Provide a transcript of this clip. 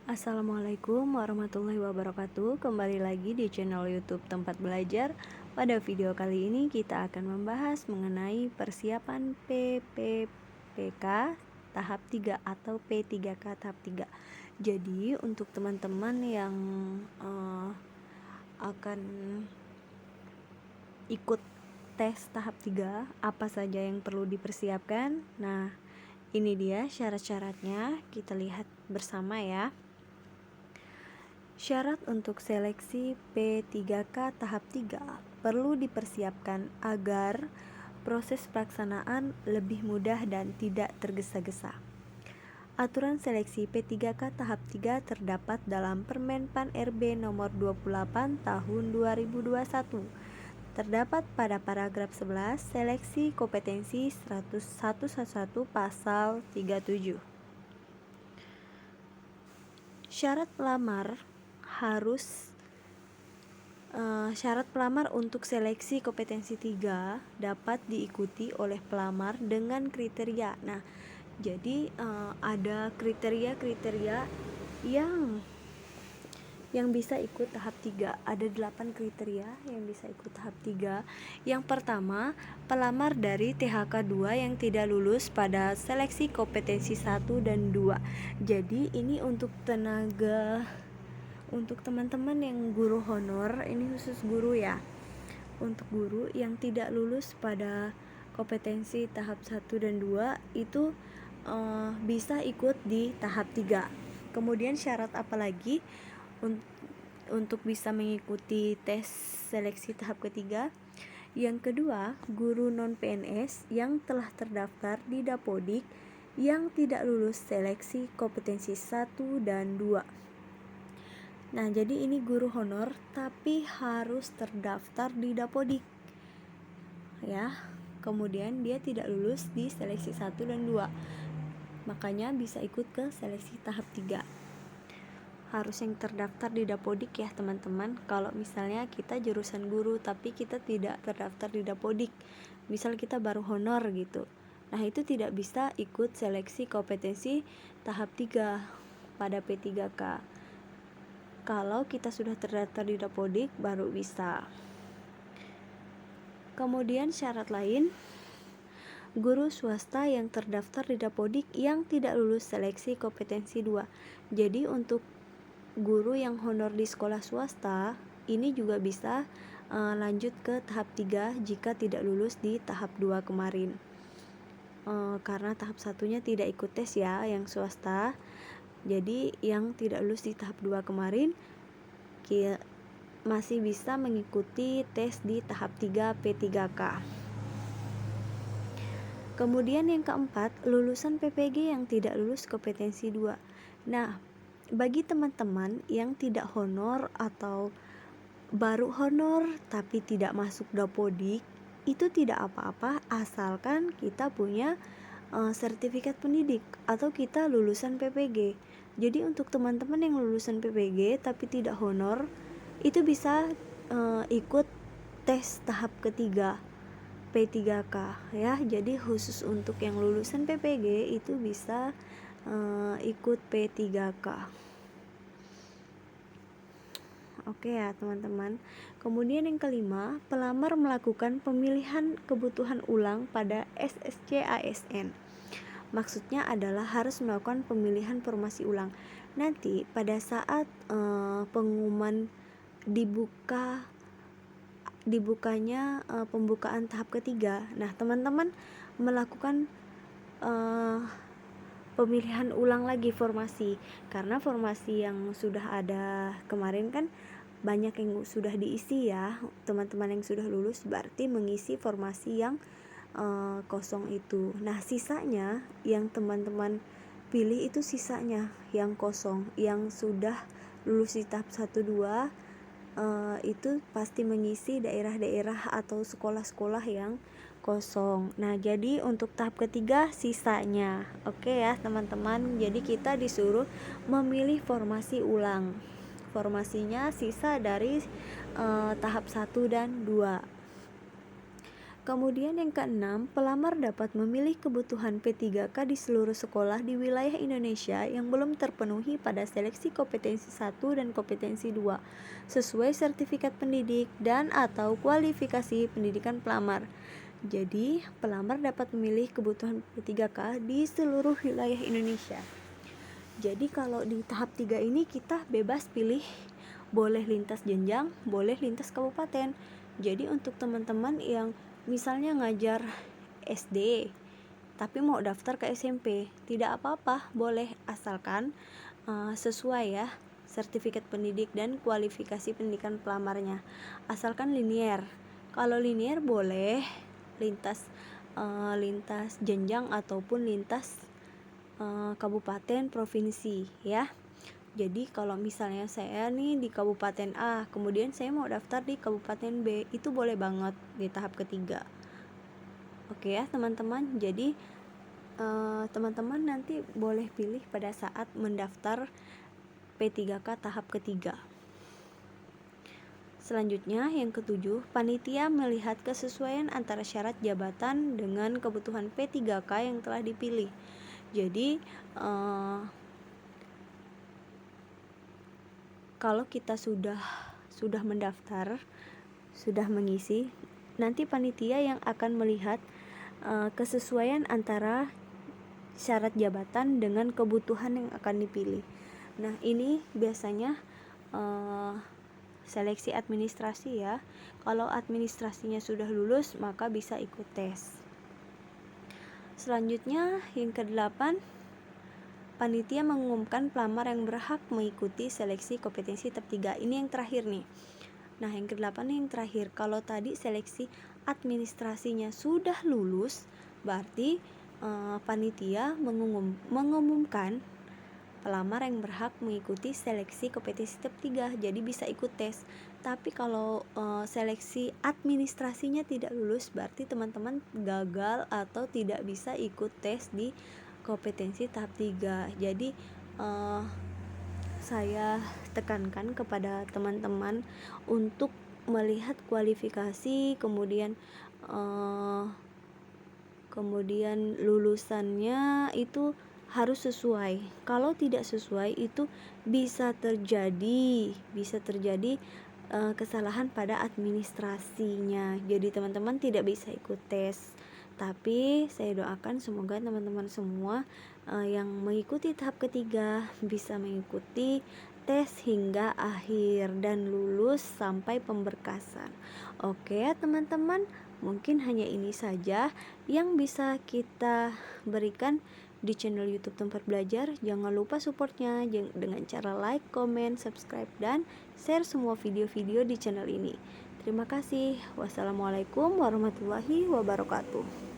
Assalamualaikum warahmatullahi wabarakatuh. Kembali lagi di channel YouTube Tempat Belajar. Pada video kali ini kita akan membahas mengenai persiapan PPPK tahap 3 atau P3K tahap 3. Jadi untuk teman-teman yang akan ikut tes tahap 3, apa saja yang perlu dipersiapkan? Nah, ini dia syarat-syaratnya. Kita lihat bersama ya. Syarat untuk seleksi P3K tahap 3 perlu dipersiapkan agar proses pelaksanaan lebih mudah dan tidak tergesa-gesa. Aturan seleksi P3K tahap 3 terdapat dalam Permen PAN RB nomor 28 tahun 2021. Terdapat pada paragraf 11 seleksi kompetensi 111 pasal 37. Syarat pelamar Syarat pelamar untuk seleksi kompetensi 3 dapat diikuti oleh pelamar dengan kriteria. Nah, jadi ada kriteria-kriteria yang bisa ikut tahap 3. Ada 8 kriteria yang bisa ikut tahap 3. Yang pertama, pelamar dari THK 2 yang tidak lulus pada seleksi kompetensi 1 dan 2. Jadi ini untuk teman-teman yang guru honor, ini khusus guru ya. Untuk guru yang tidak lulus pada kompetensi tahap 1 dan 2 itu bisa ikut di tahap 3. Kemudian syarat apa lagi untuk bisa mengikuti tes seleksi tahap ketiga? Yang kedua, guru non-PNS yang telah terdaftar di Dapodik yang tidak lulus seleksi kompetensi 1 dan 2. Nah, jadi ini guru honor tapi harus terdaftar di Dapodik ya. Kemudian dia tidak lulus di seleksi 1 dan 2. Makanya bisa ikut ke seleksi tahap 3. Harus yang terdaftar di Dapodik ya, teman-teman. Kalau misalnya kita jurusan guru tapi kita tidak terdaftar di Dapodik, misal kita baru honor gitu. Nah, itu tidak bisa ikut seleksi kompetensi tahap 3 pada P3K. Kalau kita sudah terdaftar di Dapodik baru bisa. Kemudian syarat lain, guru swasta yang terdaftar di Dapodik yang tidak lulus seleksi kompetensi 2. Jadi untuk guru yang honor di sekolah swasta ini juga bisa lanjut ke tahap 3 jika tidak lulus di tahap 2 kemarin. Karena tahap satunya tidak ikut tes ya yang swasta. Jadi yang tidak lulus di tahap 2 kemarin masih bisa mengikuti tes di tahap 3 P3K. Kemudian yang keempat, lulusan PPG yang tidak lulus kompetensi 2. Nah, bagi teman-teman yang tidak honor atau baru honor tapi tidak masuk Dapodik, itu tidak apa-apa asalkan kita punya sertifikat pendidik atau kita lulusan PPG. Jadi untuk teman-teman yang lulusan PPG tapi tidak honor, itu bisa ikut tes tahap ketiga P3K ya. Jadi khusus untuk yang lulusan PPG itu bisa ikut P3K. Oke ya teman-teman. Kemudian yang kelima, pelamar melakukan pemilihan kebutuhan ulang pada SSC ASN. Maksudnya adalah harus melakukan pemilihan formasi ulang. Nanti pada saat pengumuman dibukanya pembukaan tahap ketiga, nah teman-teman melakukan pemilihan ulang lagi formasi, karena formasi yang sudah ada kemarin kan banyak yang sudah diisi ya. Teman-teman yang sudah lulus berarti mengisi formasi yang kosong itu. Nah, sisanya yang teman-teman pilih itu sisanya yang kosong, yang sudah lulus di tahap 1 2 itu pasti mengisi daerah-daerah atau sekolah-sekolah yang kosong. Nah, jadi untuk tahap ketiga sisanya. Oke ya, teman-teman. Jadi kita disuruh memilih formasi ulang. Formasinya sisa dari tahap 1 dan 2. Kemudian yang keenam, pelamar dapat memilih kebutuhan P3K di seluruh sekolah di wilayah Indonesia yang belum terpenuhi pada seleksi kompetensi 1 dan kompetensi 2 sesuai sertifikat pendidik dan atau kualifikasi pendidikan pelamar. Jadi, pelamar dapat memilih kebutuhan P3K di seluruh wilayah Indonesia. Jadi kalau di tahap 3 ini kita bebas pilih, boleh lintas jenjang, boleh lintas kabupaten. Jadi untuk teman-teman yang misalnya ngajar SD tapi mau daftar ke SMP, tidak apa-apa, boleh, asalkan sesuai ya sertifikat pendidik dan kualifikasi pendidikan pelamarnya, asalkan linear. Kalau linear boleh lintas jenjang ataupun lintas kabupaten provinsi ya. Jadi kalau misalnya saya nih di kabupaten A, kemudian saya mau daftar di kabupaten B, itu boleh banget di tahap ketiga. Oke ya teman-teman, jadi teman-teman nanti boleh pilih pada saat mendaftar P3K tahap ketiga. Selanjutnya yang ketujuh, panitia melihat kesesuaian antara syarat jabatan dengan kebutuhan P3K yang telah dipilih. Jadi kalau kita sudah mendaftar, sudah mengisi, nanti panitia yang akan melihat kesesuaian antara syarat jabatan dengan kebutuhan yang akan dipilih. Nah, ini biasanya seleksi administrasi ya. Kalau administrasinya sudah lulus, maka bisa ikut tes. Selanjutnya yang ke-8, panitia mengumumkan pelamar yang berhak mengikuti seleksi kompetensi tahap 3. Ini yang terakhir nih. Nah, yang ke-8 yang terakhir. Kalau tadi seleksi administrasinya sudah lulus, berarti panitia mengumumkan pelamar yang berhak mengikuti seleksi kompetensi tahap 3. Jadi bisa ikut tes. Tapi kalau seleksi administrasinya tidak lulus, berarti teman-teman gagal atau tidak bisa ikut tes di kompetensi tahap 3. Jadi saya tekankan kepada teman-teman untuk melihat kualifikasi, kemudian lulusannya itu harus sesuai. Kalau tidak sesuai itu bisa terjadi kesalahan pada administrasinya. Jadi teman-teman tidak bisa ikut tes. Tapi saya doakan semoga teman-teman semua yang mengikuti tahap ketiga bisa mengikuti tes hingga akhir dan lulus sampai pemberkasan. Oke ya teman-teman, mungkin hanya ini saja yang bisa kita berikan di channel YouTube Tempat Belajar. Jangan lupa supportnya dengan cara like, comment, subscribe, dan share semua video-video di channel ini. Terima kasih. Wassalamualaikum warahmatullahi wabarakatuh.